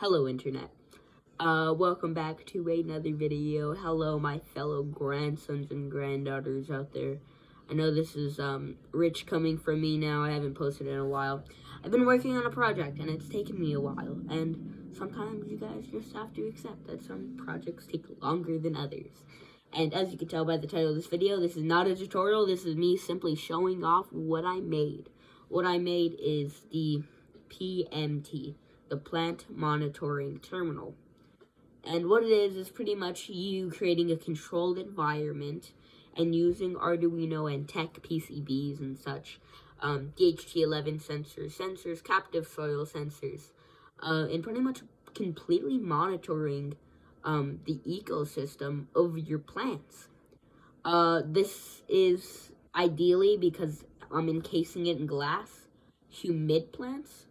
Hello, Internet. Welcome back to another video. Hello, my fellow grandsons and granddaughters out there. I know this is, rich coming from me now. I haven't posted in a while. I've been working on a project, and it's taken me a while. And sometimes you guys just have to accept that some projects take longer than others. And as you can tell by the title of this video, this is not a tutorial. This is me simply showing off what I made. What I made is the PMT, the Plant Monitoring Terminal. And what it is pretty much you creating a controlled environment and using Arduino and tech PCBs and such, DHT11 sensors, captive soil sensors, and pretty much completely monitoring the ecosystem of your plants. This is ideally, because I'm encasing it in glass, humid plants.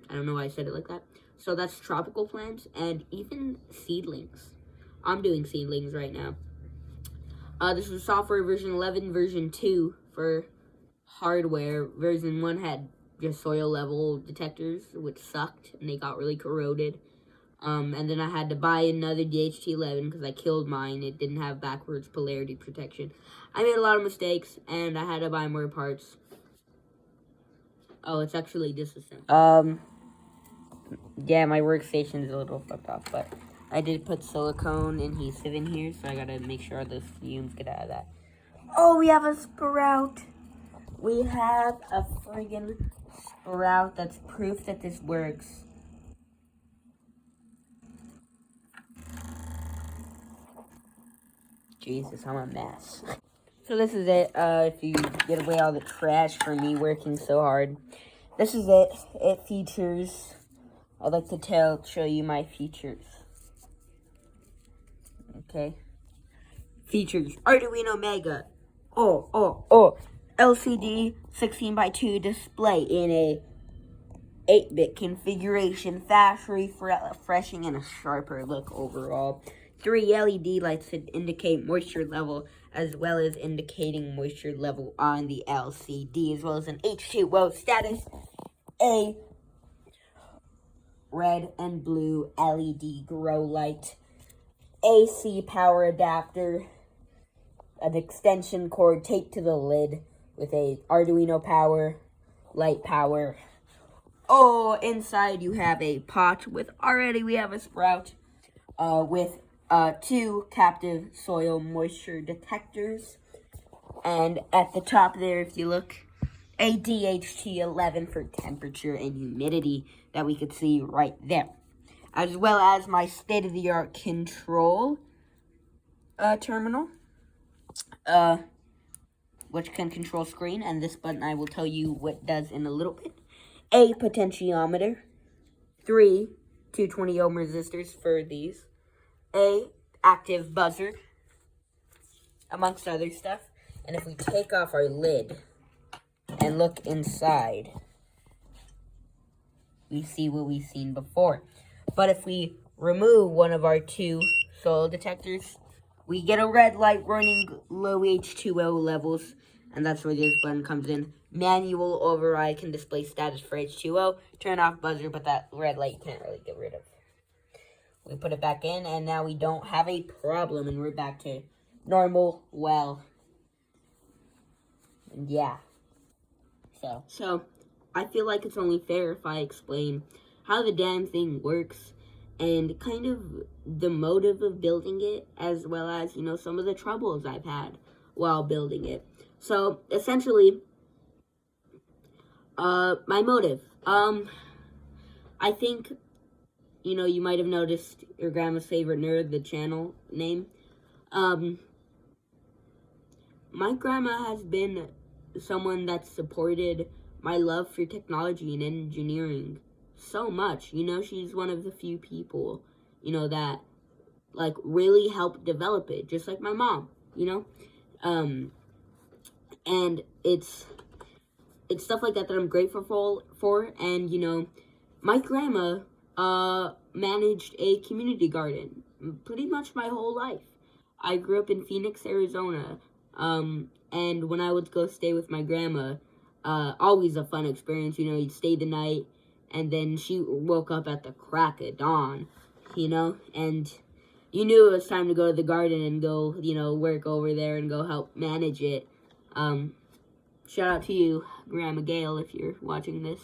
I don't know why I said it like that. So that's tropical plants and even seedlings. I'm doing seedlings right now. This was software version 11, version 2 for hardware. Version 1 had just soil level detectors, which sucked, and they got really corroded. And then I had to buy another DHT11 because I killed mine. It didn't have backwards polarity protection. I made a lot of mistakes, and I had to buy more parts. Oh, it's actually disassembled. Yeah, my workstation is a little fucked off, but I did put silicone adhesive in here, so I gotta make sure the fumes get out of that. Oh, we have a sprout. We have a friggin' sprout. That's proof that this works. Jesus, I'm a mess. So this is it, if you get away all the trash from me working so hard. This is it. It features, I'd like to show you my features. Okay. Features, Arduino Mega. LCD 16:2 display in a 8-bit configuration, fast refreshing, and a sharper look overall. 3 LED lights that indicate moisture level, as well as indicating moisture level on the LCD, as well as an H2O status, a red and blue LED grow light, AC power adapter, an extension cord taped to the lid with a Arduino power, light power. Oh, inside you have a pot with, we have a sprout, with 2 captive soil moisture detectors. And at the top there, if you look, a DHT11 for temperature and humidity that we could see right there. As well as my state-of-the-art control terminal, which can control screen, and this button I will tell you what it does in a little bit. A potentiometer, 3 220 ohm resistors for these, a active buzzer, amongst other stuff. And if we take off our lid and look inside, we see what we've seen before. But if we remove one of our 2 soil detectors, we get a red light running low H2O levels, and that's where this button comes in. Manual override can display status for H2O, turn off buzzer, but that red light you can't really get rid of. We put it back in, and now we don't have a problem, and we're back to normal, well, yeah. So, I feel like it's only fair if I explain how the damn thing works, and kind of the motive of building it, as well as, some of the troubles I've had while building it. So, essentially, my motive. I think, you might have noticed your grandma's favorite nerd, the channel name. My grandma has been someone that supported my love for technology and engineering so much. She's one of the few people, that, really helped develop it, just like my mom, and it's stuff like that I'm grateful for, and, my grandma, managed a community garden pretty much my whole life. I grew up in Phoenix, Arizona, and when I would go stay with my grandma, always a fun experience. You'd stay the night, and then she woke up at the crack of dawn, you know, and you knew it was time to go to the garden and go, you know, work over there and go help manage it. Shout out to you, Grandma Gail, if you're watching this.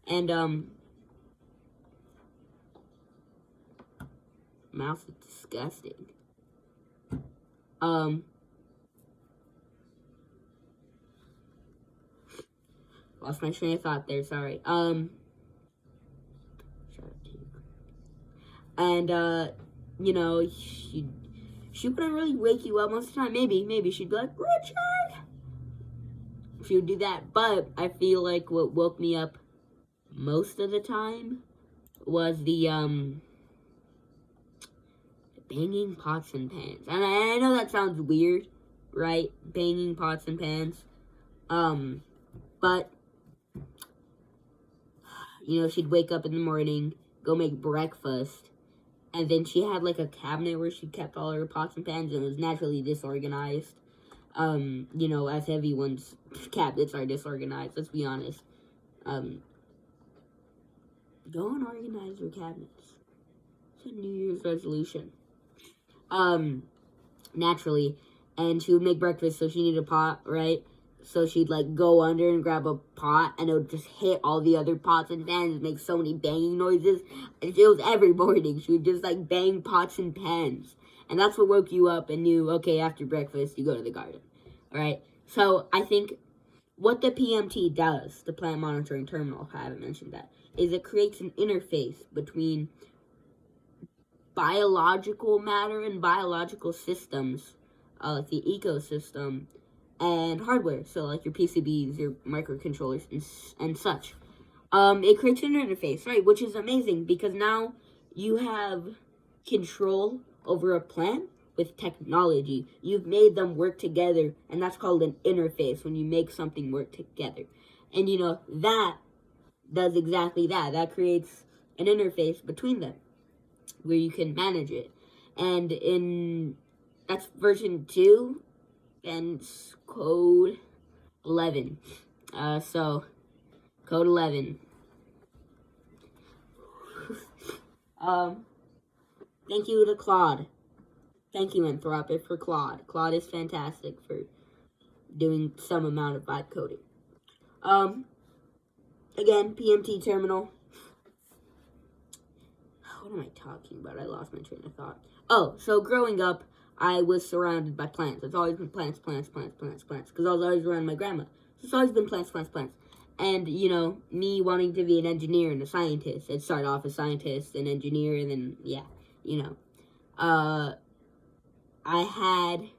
And, mouse is disgusting. Lost my train of thought there, sorry. Shout out to you. And, you know, she wouldn't really wake you up most of the time. Maybe she'd be like, Richard! She would do that. But I feel like what woke me up most of the time was the banging pots and pans. And I know that sounds weird, right? Banging pots and pans. But, you know, she'd wake up in the morning, go make breakfast, and then she had, like, a cabinet where she kept all her pots and pans, and it was naturally disorganized. You know, as everyone's cabinets are disorganized, let's be honest. Go and organize your cabinets. It's a New Year's resolution. Naturally. And she would make breakfast, so she needed a pot, right? So she'd, like, go under and grab a pot, and it would just hit all the other pots and pans and make so many banging noises. And it was every morning. She would just, like, bang pots and pans. And that's what woke you up and knew, okay, after breakfast, you go to the garden. Alright? So, I think what the PMT does, the Plant Monitoring Terminal, if I haven't mentioned that, is it creates an interface between biological matter and biological systems, like the ecosystem, and hardware, so like your PCBs, your microcontrollers, and such. It creates an interface, right, which is amazing, because now you have control over a plant with technology. You've made them work together, and that's called an interface, when you make something work together. And, you know, that does exactly that. That creates an interface between them, where you can manage it. And that's version 2, and code 11. So, code 11. Thank you to Claude. Thank you, Anthropic, for Claude. Claude is fantastic for doing some amount of vibe coding. Again, PMT terminal. What am I talking about? I lost my train of thought. Oh, so growing up, I was surrounded by plants. It's always been plants, because I was always around my grandma. So it's always been plants. And, you know, me wanting to be an engineer and a scientist. I'd start off as scientist and engineer, and then, yeah, you know. I had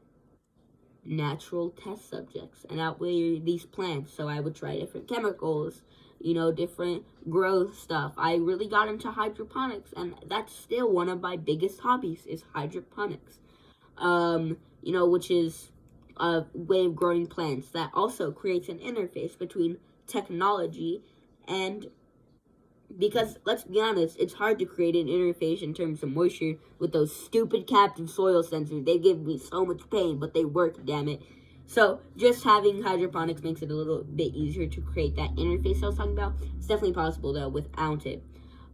natural test subjects, and that were these plants. So I would try different chemicals, you know, different growth stuff. I really got into hydroponics, and that's still one of my biggest hobbies, is hydroponics. You know, which is a way of growing plants that also creates an interface between technology and, because, let's be honest, it's hard to create an interface in terms of moisture with those stupid captive soil sensors. They give me so much pain, but they work, damn it. So, just having hydroponics makes it a little bit easier to create that interface I was talking about. It's definitely possible, though, without it.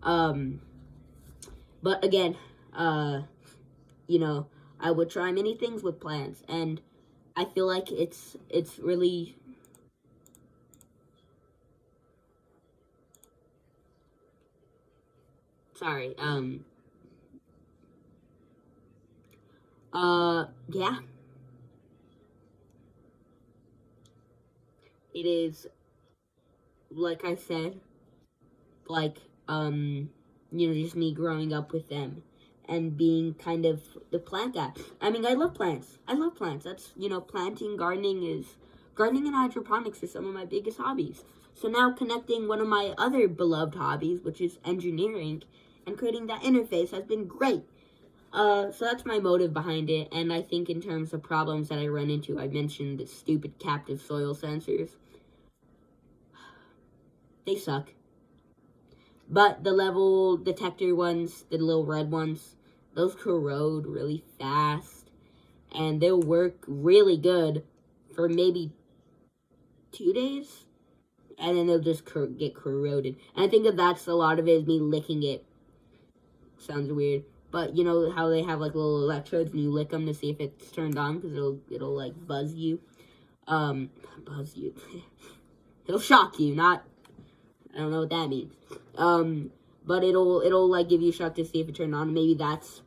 But again, you know, I would try many things with plants, and I feel like it's really... Sorry, yeah. It is, like I said, like, you know, just me growing up with them and being kind of the plant guy. I mean, I love plants. That's, you know, gardening and hydroponics are some of my biggest hobbies. So now connecting one of my other beloved hobbies, which is engineering, and creating that interface has been great. So that's my motive behind it, and I think in terms of problems that I run into, I mentioned the stupid captive soil sensors. They suck. But the level detector ones, the little red ones, those corrode really fast, and they'll work really good for maybe 2 days, and then they'll just get corroded. And I think that's a lot of it is me licking it. Sounds weird, but you know how they have like little electrodes and you lick them to see if it's turned on because it'll like buzz you. Buzz you. It'll shock you, not. I don't know what that means. But it'll like give you a shock to see if it turned on. Maybe that's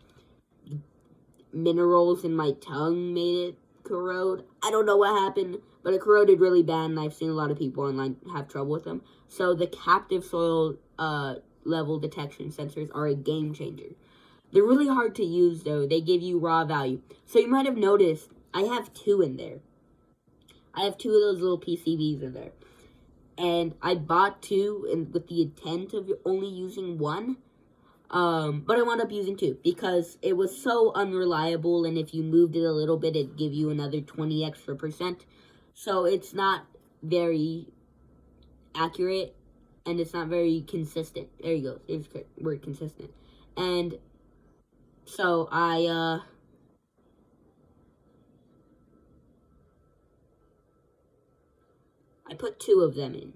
minerals in my tongue made it corrode. I don't know what happened, but it corroded really bad, and I've seen a lot of people online have trouble with them. So the captive soil level detection sensors are a game changer. They're really hard to use though. They give you raw value. So you might have noticed I have 2 in there. I have 2 of those little PCBs in there. And I bought 2 with the intent of only using 1. But I wound up using 2 because it was so unreliable, and if you moved it a little bit, it'd give you another 20 extra %. So it's not very accurate, and it's not very consistent. There you go. There's the word consistent. And so I put 2 of them in.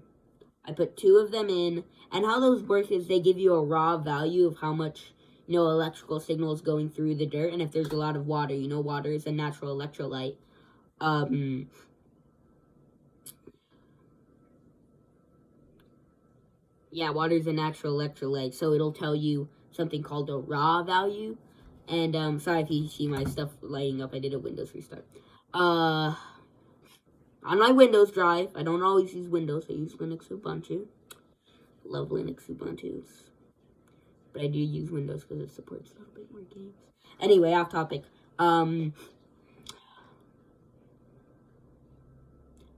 And how those work is they give you a raw value of how much, electrical signal is going through the dirt. And if there's a lot of water, water is a natural electrolyte. Yeah, water is a natural electrolyte. So it'll tell you something called a raw value. And, sorry if you see my stuff lighting up. I did a Windows restart. On my Windows drive, I don't always use Windows, I use Linux Ubuntu. Love Linux Ubuntu. But I do use Windows because it supports a little bit more games. Anyway, off topic.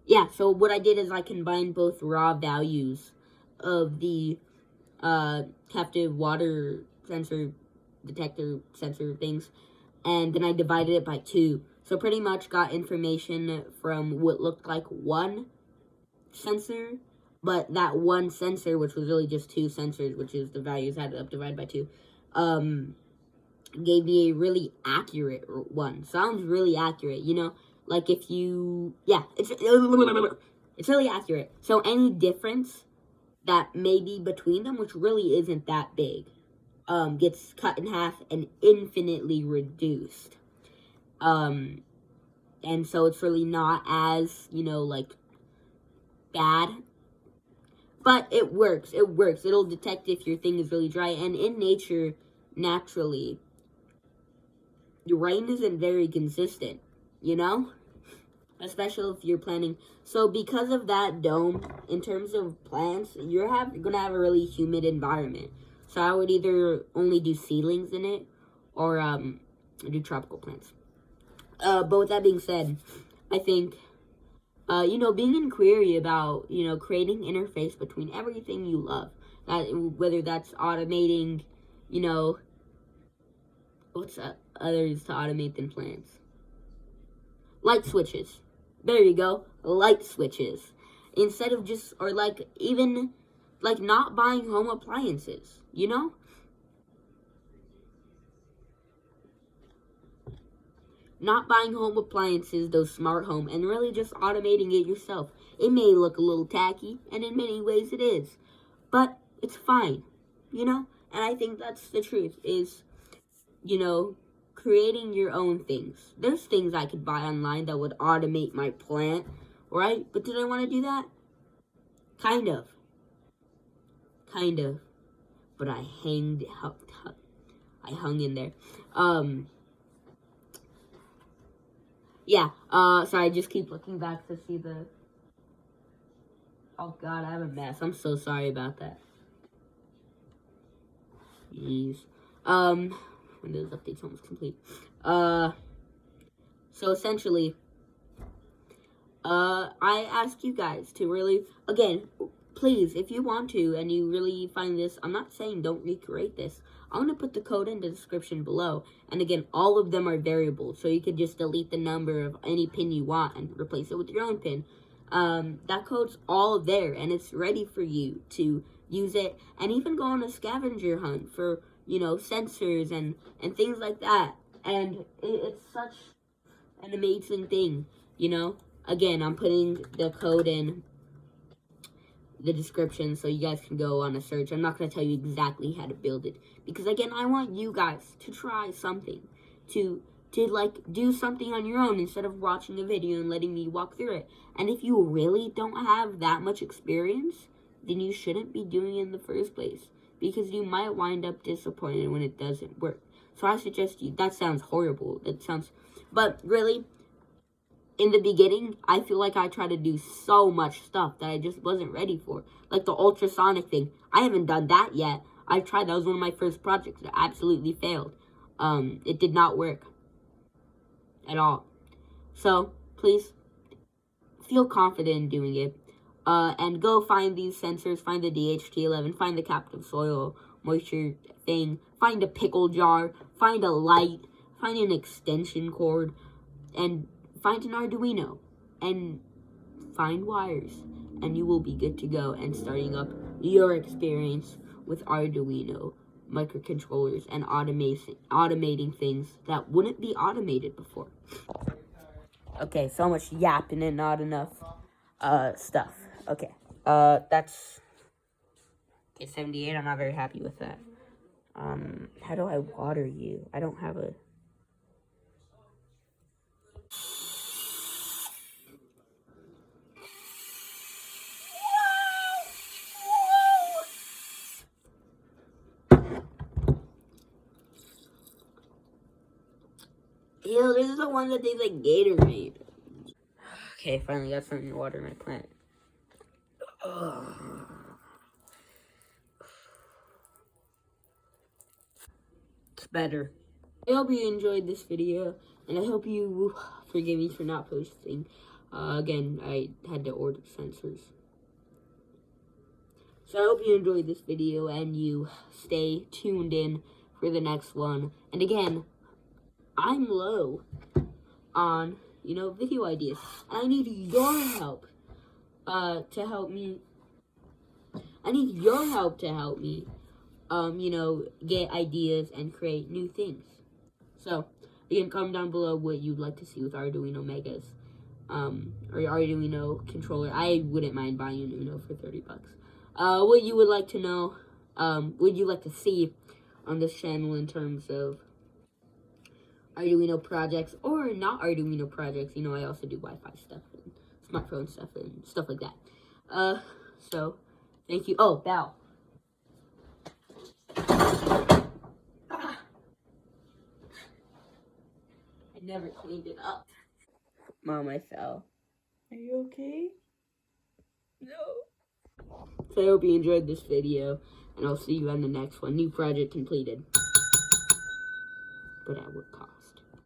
Yeah, so what I did is I combined both raw values of the captive water sensor, detector sensor things, and then I divided it by 2. So pretty much got information from what looked like 1 sensor, but that 1 sensor, which was really just 2 sensors, which is the values added up divided by 2, gave me a really accurate one. Sounds really accurate, like if you, yeah, it's really accurate. So any difference that may be between them, which really isn't that big, gets cut in half and infinitely reduced. And so it's really not as, like, bad. But it works. It'll detect if your thing is really dry. And in nature, naturally, the rain isn't very consistent, Especially if you're planting. So because of that dome, in terms of plants, you're going to have a really humid environment. So I would either only do seedlings in it or do tropical plants. But with that being said, I think, being inquiry about, creating interface between everything you love, whether that's automating, what's others to automate than plants? Light switches. There you go. Light switches. Instead of just, or even not buying home appliances, Not buying home appliances, those smart home, and really just automating it yourself. It may look a little tacky, and in many ways it is. But it's fine, And I think that's the truth, is, creating your own things. There's things I could buy online that would automate my plant, right? But did I want to do that? Kind of. But I hung in there. Yeah, so I just keep looking back to see the... Oh god, I have a mess. I'm so sorry about that. Jeez. Windows update's almost complete. So essentially, I ask you guys to really, again, please, if you want to, and you really find this, I'm not saying don't recreate this. I'm going to put the code in the description below. And again, all of them are variables. So you could just delete the number of any pin you want and replace it with your own pin. That code's all there. And it's ready for you to use it. And even go on a scavenger hunt for, sensors and things like that. And it's such an amazing thing, Again, I'm putting the code in the description so you guys can go on a search. I'm not going to tell you exactly how to build it, because again, I want you guys to try something, to like do something on your own instead of watching a video and letting me walk through it. And if you really don't have that much experience, then you shouldn't be doing it in the first place, because you might wind up disappointed when it doesn't work. So I suggest you, that sounds horrible, but really, in the beginning, I feel like I tried to do so much stuff that I just wasn't ready for. Like the ultrasonic thing. I haven't done that yet. I tried. That was one of my first projects. It absolutely failed. It did not work at all. So, please, feel confident in doing it. And go find these sensors. Find the DHT11. Find the captive soil moisture thing. Find a pickle jar. Find a light. Find an extension cord. And find an Arduino and find wires, and you will be good to go and starting up your experience with Arduino microcontrollers and automating things that wouldn't be automated before. Okay, so much yapping and not enough stuff. Okay, that's 78. I'm not very happy with that. How do I water you? I don't have a... Ew, this is the one that tastes like Gatorade. Okay, finally got something to water my plant. It's better. I hope you enjoyed this video, and I hope you forgive me for not posting. Again, I had to order sensors. So I hope you enjoyed this video, and you stay tuned in for the next one. And again, I'm low on, video ideas. And I need your help to help me. I need your help to help me, get ideas and create new things. So, again, comment down below what you'd like to see with Arduino Megas, or Arduino controller. I wouldn't mind buying an Uno for $30. What you would like to know, would you like to see on this channel in terms of Arduino projects or not Arduino projects. I also do Wi-Fi stuff and smartphone stuff and stuff like that. So, thank you. Oh, bow. I never cleaned it up. Mom, I fell. Are you okay? No. So I hope you enjoyed this video, and I'll see you on the next one. New project completed. But at what cost?